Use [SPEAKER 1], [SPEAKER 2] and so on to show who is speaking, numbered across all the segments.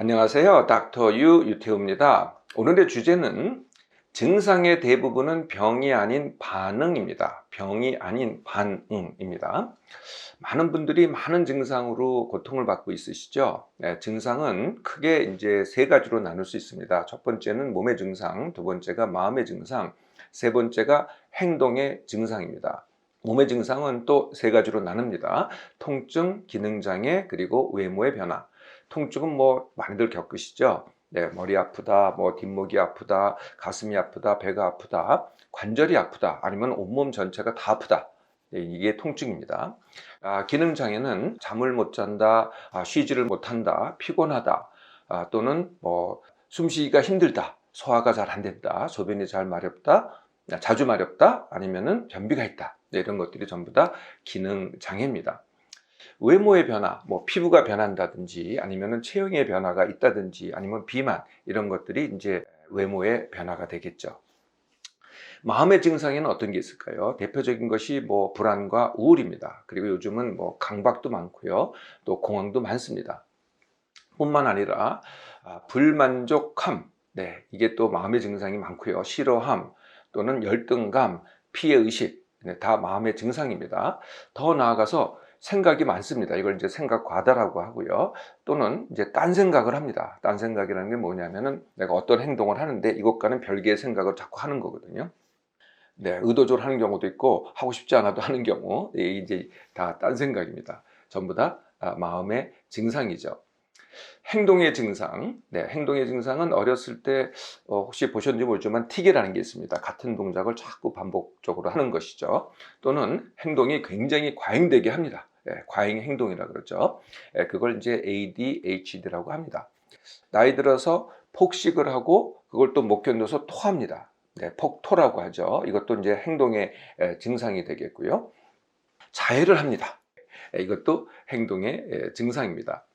[SPEAKER 1] 안녕하세요. 닥터 유태우입니다. 오늘의 주제는 증상의 대부분은 병이 아닌 반응입니다. 병이 아닌 반응입니다. 많은 분들이 많은 증상으로 고통을 받고 있으시죠? 네, 증상은 크게 이제 세 가지로 나눌 수 있습니다. 첫 번째는 몸의 증상, 두 번째가 마음의 증상, 세 번째가 행동의 증상입니다. 몸의 증상은 또 세 가지로 나눕니다. 통증, 기능장애, 그리고 외모의 변화. 통증은 뭐 많이들 겪으시죠? 네, 머리 아프다, 뭐 뒷목이 아프다, 가슴이 아프다, 배가 아프다, 관절이 아프다, 아니면 온몸 전체가 다 아프다. 네, 이게 통증입니다. 기능장애는 잠을 못 잔다, 쉬지를 못한다, 피곤하다, 또는 뭐 숨쉬기가 힘들다, 소화가 잘 안 된다, 소변이 잘 마렵다, 자주 마렵다, 아니면은 변비가 있다. 네, 이런 것들이 전부 다 기능장애입니다. 외모의 변화, 뭐 피부가 변한다든지 아니면은 체형의 변화가 있다든지 아니면 비만 이런 것들이 이제 외모의 변화가 되겠죠. 마음의 증상에는 어떤 게 있을까요? 대표적인 것이 뭐 불안과 우울입니다. 그리고 요즘은 뭐 강박도 많고요. 또 공황도 많습니다. 뿐만 아니라 불만족함, 네, 이게 또 마음의 증상이 많고요. 싫어함 또는 열등감, 피해의식, 네, 다 마음의 증상입니다. 더 나아가서 생각이 많습니다. 이걸 이제 생각 과다라고 하고요. 또는 이제 딴 생각을 합니다. 딴 생각이라는 게 뭐냐면은 내가 어떤 행동을 하는데 이것과는 별개의 생각을 자꾸 하는 거거든요. 네, 의도적으로 하는 경우도 있고 하고 싶지 않아도 하는 경우, 네, 이제 다 딴 생각입니다. 전부 다 마음의 증상이죠. 행동의 증상, 네, 행동의 증상은 어렸을 때 혹시 보셨는지 모르지만 틱이라는 게 있습니다. 같은 동작을 자꾸 반복적으로 하는 것이죠. 또는 행동이 굉장히 과잉되게 합니다. 과잉 행동이라 그러죠. 그걸 이제 ADHD라고 합니다. 나이 들어서 폭식을 하고 그걸 또 못 견뎌서 토합니다. 네, 폭토라고 하죠. 이것도 이제 행동의 증상이 되겠고요. 자해를 합니다. 이것도 행동의 증상입니다.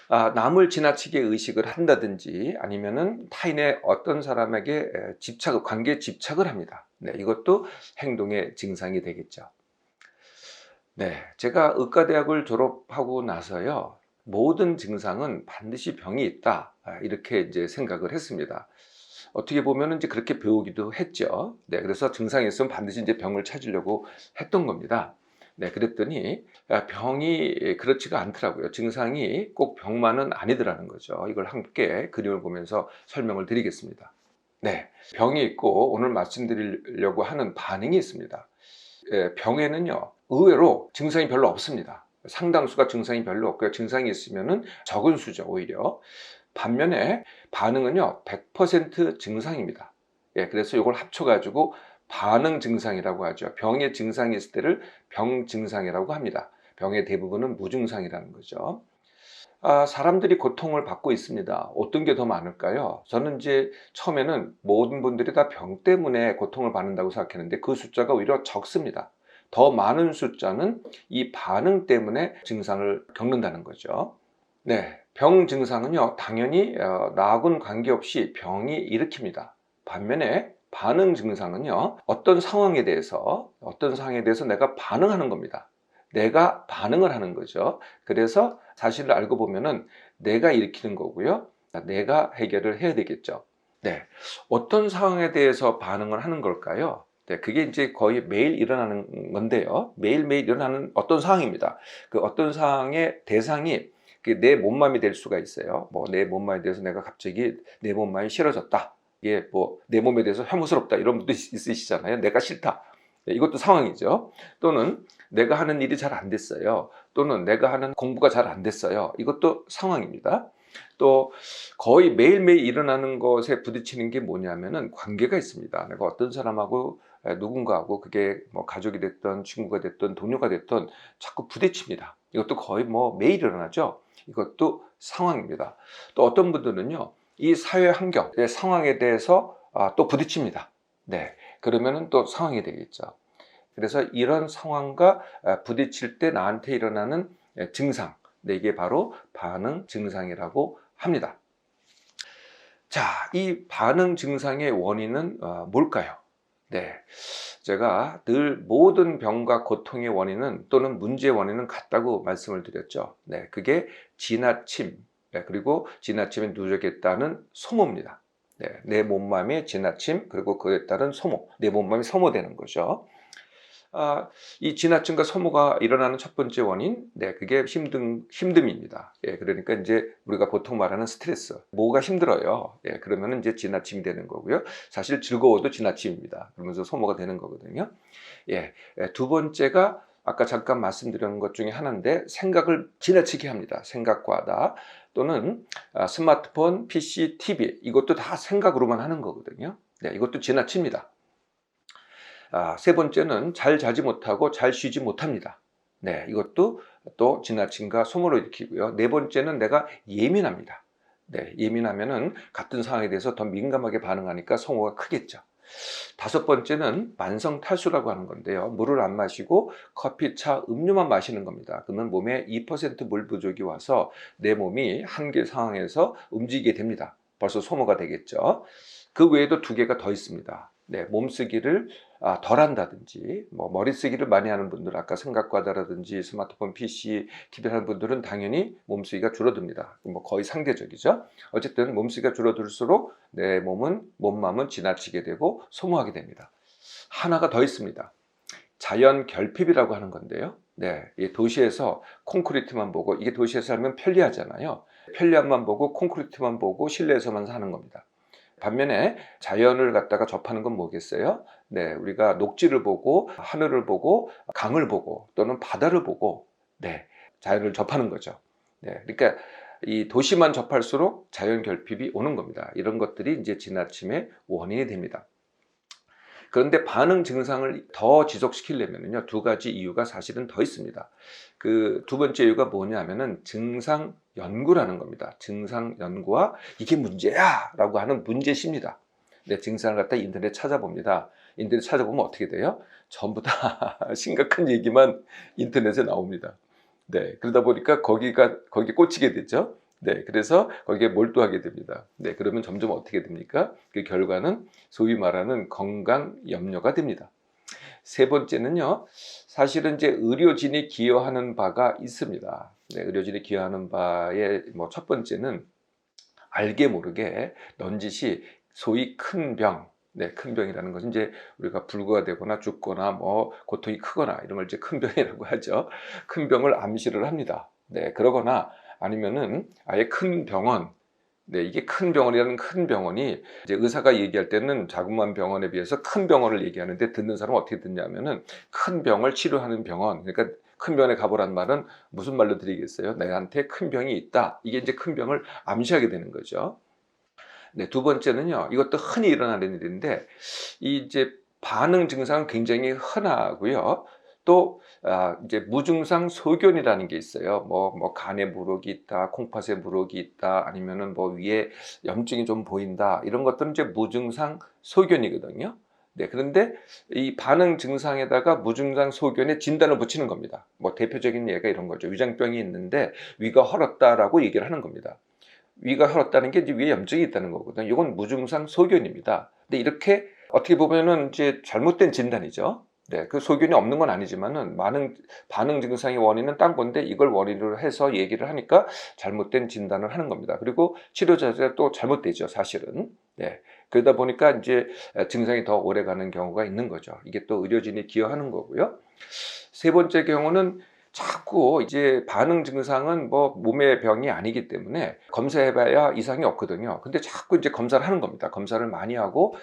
[SPEAKER 1] 남을 지나치게 의식을 한다든지 아니면은 타인의 어떤 사람에게 관계에 집착을 합니다. 네, 이것도 행동의 증상이 되겠죠. 네, 제가 의과대학을 졸업하고 나서요, 모든 증상은 반드시 병이 있다, 이렇게 이제 생각을 했습니다. 어떻게 보면 이제 그렇게 배우기도 했죠. 네, 그래서 증상이 있으면 반드시 이제 병을 찾으려고 했던 겁니다. 네, 그랬더니 병이 그렇지가 않더라고요. 증상이 꼭 병만은 아니더라는 거죠. 이걸 함께 그림을 보면서 설명을 드리겠습니다. 네, 병이 있고 오늘 말씀드리려고 하는 반응이 있습니다. 병에는요, 의외로 증상이 별로 없습니다. 상당수가 증상이 별로 없고요. 증상이 있으면은 적은 수죠, 오히려. 반면에 반응은요, 100% 증상입니다. 그래서 이걸 합쳐가지고 반응 증상이라고 하죠. 병의 증상이 있을 때를 병 증상이라고 합니다. 병의 대부분은 무증상이라는 거죠. 사람들이 고통을 받고 있습니다. 어떤 게 더 많을까요? 저는 이제 처음에는 모든 분들이 다 병 때문에 고통을 받는다고 생각했는데 그 숫자가 오히려 적습니다. 더 많은 숫자는 이 반응 때문에 증상을 겪는다는 거죠. 네, 병 증상은요, 당연히 나하고는 관계없이 병이 일으킵니다. 반면에 반응 증상은요, 어떤 상황에 대해서 내가 반응하는 겁니다. 내가 반응을 하는 거죠. 그래서 사실을 알고 보면은 내가 일으키는 거고요. 내가 해결을 해야 되겠죠. 네. 어떤 상황에 대해서 반응을 하는 걸까요? 네, 그게 이제 거의 매일 일어나는 건데요. 매일매일 일어나는 어떤 상황입니다. 그 어떤 상황의 대상이 내 몸맘이 될 수가 있어요. 뭐 내 몸맘에 대해서 내가 갑자기 내 몸맘이 싫어졌다. 이게 뭐 내 몸에 대해서 혐오스럽다. 이런 분도 있으시잖아요. 내가 싫다. 네, 이것도 상황이죠. 또는 내가 하는 일이 잘 안 됐어요. 또는 내가 하는 공부가 잘 안 됐어요. 이것도 상황입니다. 또 거의 매일매일 일어나는 것에 부딪히는 게 뭐냐면은 관계가 있습니다. 내가 어떤 사람하고 누군가하고 그게 뭐 가족이 됐던 친구가 됐던 동료가 됐던 자꾸 부딪힙니다. 이것도 거의 뭐 매일 일어나죠. 이것도 상황입니다. 또 어떤 분들은요, 이 사회 환경의 상황에 대해서 또 부딪힙니다. 네, 그러면은 또 상황이 되겠죠. 그래서 이런 상황과 부딪힐 때 나한테 일어나는 증상, 네, 이게 바로 반응 증상이라고 합니다. 자, 이 반응 증상의 원인은 뭘까요? 네, 제가 늘 모든 병과 고통의 원인은 또는 문제의 원인은 같다고 말씀을 드렸죠. 네, 그게 지나침, 네, 그리고 지나침에 누적했다는 소모입니다. 네, 내 몸맘에 지나침 그리고 그에 따른 소모, 내 몸맘이 소모되는 거죠. 이 지나침과 소모가 일어나는 첫 번째 원인, 네, 그게 힘듦입니다. 예, 그러니까 이제 우리가 보통 말하는 스트레스, 뭐가 힘들어요. 예, 그러면은 이제 지나침이 되는 거고요. 사실 즐거워도 지나침입니다. 그러면서 소모가 되는 거거든요. 예, 두 번째가 아까 잠깐 말씀드린 것 중에 하나인데 생각을 지나치게 합니다. 생각과다 또는 스마트폰, PC, TV 이것도 다 생각으로만 하는 거거든요. 네, 이것도 지나칩니다. 세 번째는 잘 자지 못하고 잘 쉬지 못합니다. 네, 이것도 또 지나침과 소모를 일으키고요. 네 번째는 내가 예민합니다. 네, 예민하면은 같은 상황에 대해서 더 민감하게 반응하니까 소모가 크겠죠. 다섯 번째는 만성 탈수라고 하는 건데요. 물을 안 마시고 커피, 차, 음료만 마시는 겁니다. 그러면 몸에 2%물 부족이 와서 내 몸이 한계 상황에서 움직이게 됩니다. 벌써 소모가 되겠죠. 그 외에도 두 개가 더 있습니다. 네, 몸쓰기를 덜 한다든지, 머리 쓰기를 많이 하는 분들, 아까 생각과다라든지 스마트폰, PC, TV 하는 분들은 당연히 몸쓰기가 줄어듭니다. 거의 상대적이죠. 어쨌든 몸쓰기가 줄어들수록 내 몸맘은 지나치게 되고 소모하게 됩니다. 하나가 더 있습니다. 자연 결핍이라고 하는 건데요. 네, 도시에서 콘크리트만 보고, 이게 도시에서 살면 편리하잖아요. 편리함만 보고 콘크리트만 보고 실내에서만 사는 겁니다. 반면에 자연을 갖다가 접하는 건 뭐겠어요? 네, 우리가 녹지를 보고 하늘을 보고 강을 보고 또는 바다를 보고 네, 자연을 접하는 거죠. 네, 그러니까 이 도시만 접할수록 자연 결핍이 오는 겁니다. 이런 것들이 이제 지나침의 원인이 됩니다. 그런데 반응 증상을 더 지속시키려면요, 두 가지 이유가 사실은 더 있습니다. 그 두 번째 이유가 뭐냐면은 증상 연구라는 겁니다. 증상 연구와 이게 문제야! 라고 하는 문제시입니다. 네, 증상을 갖다 인터넷 찾아봅니다. 인터넷 찾아보면 어떻게 돼요? 전부 다 심각한 얘기만 인터넷에 나옵니다. 네, 그러다 보니까 거기에 꽂히게 되죠. 네, 그래서 거기에 몰두하게 됩니다. 네, 그러면 점점 어떻게 됩니까? 그 결과는 소위 말하는 건강 염려가 됩니다. 세 번째는요, 사실은 이제 의료진이 기여하는 바가 있습니다. 네, 의료진이 기여하는 바의 첫 번째는 알게 모르게 넌지시 소위 큰 병, 네, 큰 병이라는 것은 이제 우리가 불구가 되거나 죽거나 고통이 크거나 이런 걸 이제 큰 병이라고 하죠. 큰 병을 암시를 합니다. 네, 그러거나 아니면은 아예 큰 병원, 네, 이게 큰 병원이라는 큰 병원이 이제 의사가 얘기할 때는 자그마한 병원에 비해서 큰 병원을 얘기하는데 듣는 사람은 어떻게 듣냐면은 큰 병을 치료하는 병원, 그러니까 큰 병원에 가보란 말은 무슨 말로 드리겠어요? 내한테 큰 병이 있다. 이게 이제 큰 병을 암시하게 되는 거죠. 네, 두 번째는요, 이것도 흔히 일어나는 일인데, 이 이제 반응 증상은 굉장히 흔하고요. 또, 이제 무증상 소견이라는 게 있어요. 간에 물혹이 있다, 콩팥에 물혹이 있다, 아니면은 위에 염증이 좀 보인다. 이런 것들은 이제 무증상 소견이거든요. 네, 그런데 이 반응 증상에다가 무증상 소견에 진단을 붙이는 겁니다. 대표적인 예가 이런 거죠. 위장병이 있는데 위가 헐었다라고 얘기를 하는 겁니다. 위가 헐었다는 게 이제 위에 염증이 있다는 거거든요. 이건 무증상 소견입니다. 근데 이렇게 어떻게 보면은 이제 잘못된 진단이죠. 네, 그 소견이 없는 건 아니지만은 많은 반응 증상의 원인은 딴 건데 이걸 원인으로 해서 얘기를 하니까 잘못된 진단을 하는 겁니다. 그리고 치료 자세가 또 잘못되죠, 사실은. 네, 그러다 보니까 이제 증상이 더 오래 가는 경우가 있는 거죠. 이게 또 의료진이 기여하는 거고요. 세 번째 경우는 자꾸 이제 반응 증상은 몸의 병이 아니기 때문에 검사해봐야 이상이 없거든요. 근데 자꾸 이제 검사를 하는 겁니다. 검사를 많이 하고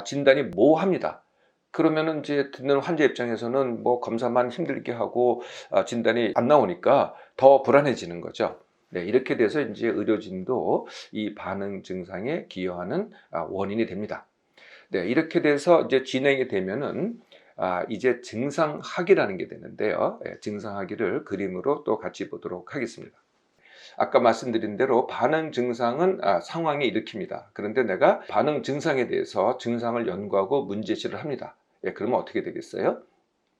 [SPEAKER 1] 진단이 모호합니다. 그러면은 이제 듣는 환자 입장에서는 검사만 힘들게 하고 진단이 안 나오니까 더 불안해지는 거죠. 네, 이렇게 돼서 이제 의료진도 이 반응 증상에 기여하는 원인이 됩니다. 네, 이렇게 돼서 이제 진행이 되면은 이제 증상학이라는 게 되는데요. 증상학을 그림으로 또 같이 보도록 하겠습니다. 아까 말씀드린 대로 반응 증상은 상황이 일으킵니다. 그런데 내가 반응 증상에 대해서 증상을 연구하고 문제시를 합니다. 그러면 어떻게 되겠어요?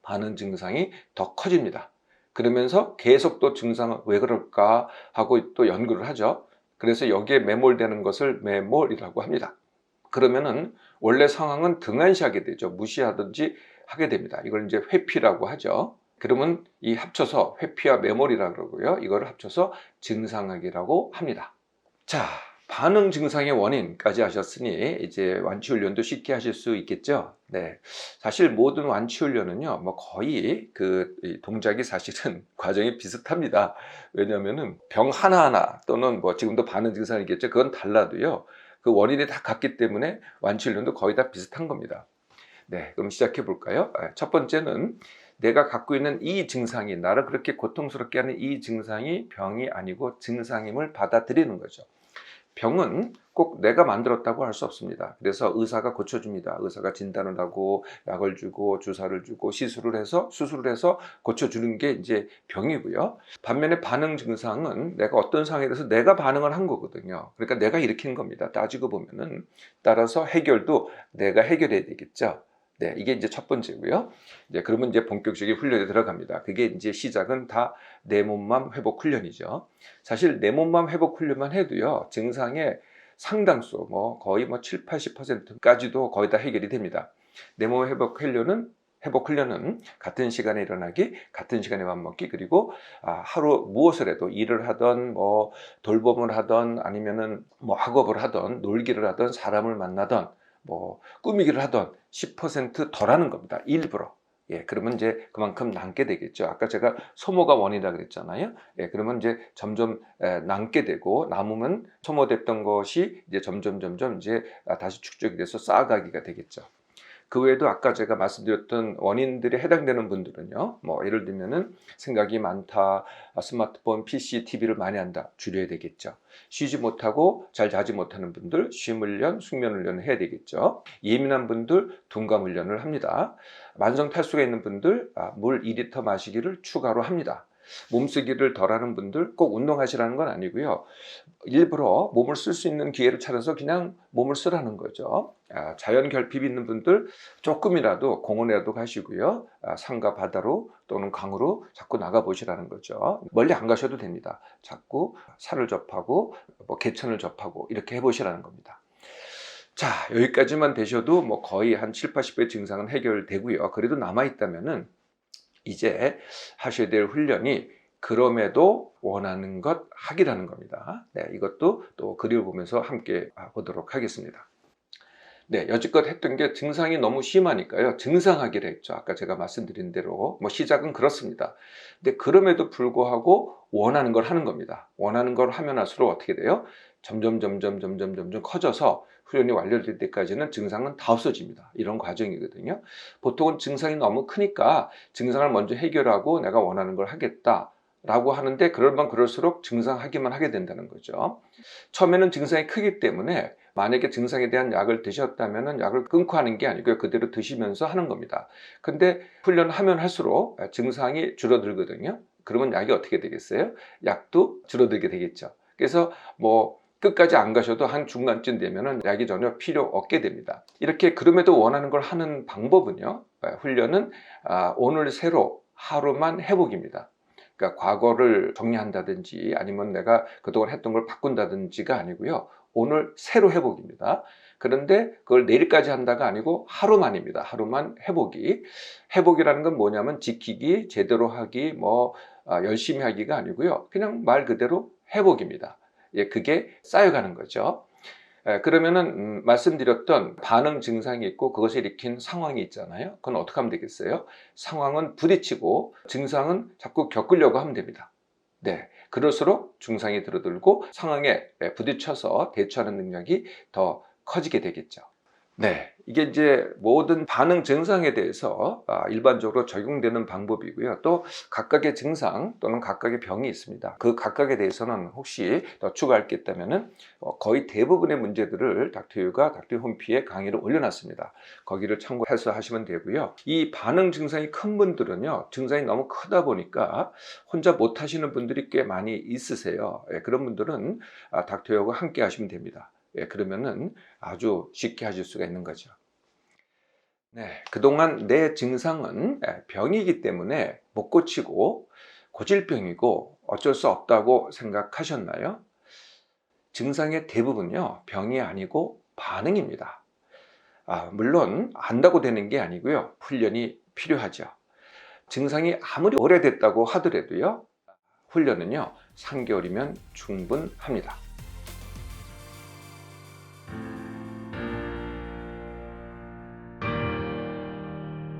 [SPEAKER 1] 반응 증상이 더 커집니다. 그러면서 계속 또 증상은 왜 그럴까 하고 또 연구를 하죠. 그래서 여기에 매몰되는 것을 매몰이라고 합니다. 그러면은 원래 상황은 등한시하게 되죠. 무시하든지 하게 됩니다. 이걸 이제 회피라고 하죠. 그러면 이 합쳐서 회피와 매몰이라고 그러고요. 이걸 합쳐서 증상학이라고 합니다. 자, 반응 증상의 원인까지 하셨으니 이제 완치 훈련도 쉽게 하실 수 있겠죠. 네, 사실 모든 완치 훈련은요, 뭐 거의 이 동작이 사실은 과정이 비슷합니다. 왜냐하면은 병 하나하나 또는 뭐 지금도 반응 증상이겠죠. 그건 달라도요, 그 원인이 다 같기 때문에 완치 훈련도 거의 다 비슷한 겁니다. 네, 그럼 시작해 볼까요? 첫 번째는 내가 갖고 있는 이 증상이, 나를 그렇게 고통스럽게 하는 이 증상이 병이 아니고 증상임을 받아들이는 거죠. 병은 꼭 내가 만들었다고 할 수 없습니다. 그래서 의사가 고쳐줍니다. 의사가 진단을 하고 약을 주고 주사를 주고 수술을 해서 고쳐주는 게 이제 병이고요. 반면에 반응 증상은 내가 어떤 상황에 대해서 내가 반응을 한 거거든요. 그러니까 내가 일으킨 겁니다. 따지고 보면은. 따라서 해결도 내가 해결해야 되겠죠. 네, 이게 이제 첫 번째고요. 이제 그러면 이제 본격적인 훈련에 들어갑니다. 그게 이제 시작은 다 내 몸맘 회복 훈련이죠. 사실 내 몸맘 회복 훈련만 해도요, 증상의 상당수, 뭐 거의 뭐 7, 80%까지도 거의 다 해결이 됩니다. 내 몸 회복 훈련은 같은 시간에 일어나기, 같은 시간에 밥 먹기, 그리고 하루 무엇을 해도 일을 하던 뭐 돌봄을 하던 아니면은 뭐 학업을 하던 놀기를 하던 사람을 만나던 뭐 꾸미기를 하던 10% 덜하는 겁니다. 일부러. 예, 그러면 이제 그만큼 남게 되겠죠. 아까 제가 소모가 원이라 그랬잖아요. 예, 그러면 이제 점점 남게 되고, 남으면 소모됐던 것이 이제 점점 이제 다시 축적이 돼서 쌓아가기가 되겠죠. 그 외에도 아까 제가 말씀드렸던 원인들에 해당되는 분들은요, 뭐 예를 들면은 생각이 많다, 스마트폰, PC, TV를 많이 한다, 줄여야 되겠죠. 쉬지 못하고 잘 자지 못하는 분들, 쉼 훈련, 숙면 훈련을 해야 되겠죠. 예민한 분들, 둔감 훈련을 합니다. 만성 탈수가 있는 분들, 물 2리터 마시기를 추가로 합니다. 몸쓰기를 덜하는 분들 꼭 운동하시라는 건 아니고요. 일부러 몸을 쓸 수 있는 기회를 찾아서 그냥 몸을 쓰라는 거죠. 자연 결핍이 있는 분들 조금이라도 공원에라도 가시고요. 산과 바다로 또는 강으로 자꾸 나가 보시라는 거죠. 멀리 안 가셔도 됩니다. 자꾸 산을 접하고 뭐 개천을 접하고 이렇게 해보시라는 겁니다. 자, 여기까지만 되셔도 뭐 거의 한 7, 80배 증상은 해결되고요. 그래도 남아있다면은 이제 하셔야 될 훈련이 그럼에도 원하는 것 하기라는 겁니다. 네, 이것도 또 그림을 보면서 함께 보도록 하겠습니다. 네, 여지껏 했던 게 증상이 너무 심하니까요. 증상하기로 했죠. 아까 제가 말씀드린 대로 뭐 시작은 그렇습니다. 근데 그럼에도 불구하고 원하는 걸 하는 겁니다. 원하는 걸 하면 할수록 어떻게 돼요? 점점 커져서 훈련이 완료될 때까지는 증상은 다 없어집니다. 이런 과정이거든요. 보통은 증상이 너무 크니까 증상을 먼저 해결하고 내가 원하는 걸 하겠다라고 하는데, 그럴만 그럴수록 증상하기만 하게 된다는 거죠. 처음에는 증상이 크기 때문에 만약에 증상에 대한 약을 드셨다면 약을 끊고 하는 게 아니고요, 그대로 드시면서 하는 겁니다. 근데 훈련하면 할수록 증상이 줄어들거든요. 그러면 약이 어떻게 되겠어요? 약도 줄어들게 되겠죠. 그래서 뭐 끝까지 안 가셔도 한 중간쯤 되면은 약이 전혀 필요 없게 됩니다. 이렇게 그럼에도 원하는 걸 하는 방법은요, 훈련은 오늘 새로 하루만 회복입니다. 그러니까 과거를 정리한다든지 아니면 내가 그동안 했던 걸 바꾼다든지가 아니고요, 오늘 새로 회복입니다. 그런데 그걸 내일까지 한다가 아니고 하루만입니다. 하루만 회복이라는 건 뭐냐면 지키기, 제대로 하기, 뭐 열심히 하기가 아니고요, 그냥 말 그대로 회복입니다. 예, 그게 쌓여가는 거죠. 그러면은 말씀드렸던 반응 증상이 있고 그것을 일으킨 상황이 있잖아요. 그건 어떻게 하면 되겠어요? 상황은 부딪히고 증상은 자꾸 겪으려고 하면 됩니다. 네, 그럴수록 증상이 들어들고 상황에 부딪혀서 대처하는 능력이 더 커지게 되겠죠. 네, 이게 이제 모든 반응 증상에 대해서 일반적으로 적용되는 방법이고요. 또 각각의 증상 또는 각각의 병이 있습니다. 그 각각에 대해서는 혹시 더 추가할 게 있다면은 거의 대부분의 문제들을 닥터유가 닥터 홈피에 강의를 올려놨습니다. 거기를 참고해서 하시면 되고요. 이 반응 증상이 큰 분들은요, 증상이 너무 크다 보니까 혼자 못 하시는 분들이 꽤 많이 있으세요. 그런 분들은 닥터유와 함께 하시면 됩니다. 그러면은 아주 쉽게 하실 수가 있는 거죠. 네, 그동안 내 증상은 병이기 때문에 못 고치고 고질병이고 어쩔 수 없다고 생각하셨나요? 증상의 대부분요, 병이 아니고 반응입니다. 물론 안다고 되는 게 아니고요, 훈련이 필요하죠. 증상이 아무리 오래됐다고 하더라도요, 훈련은요 3개월이면 충분합니다.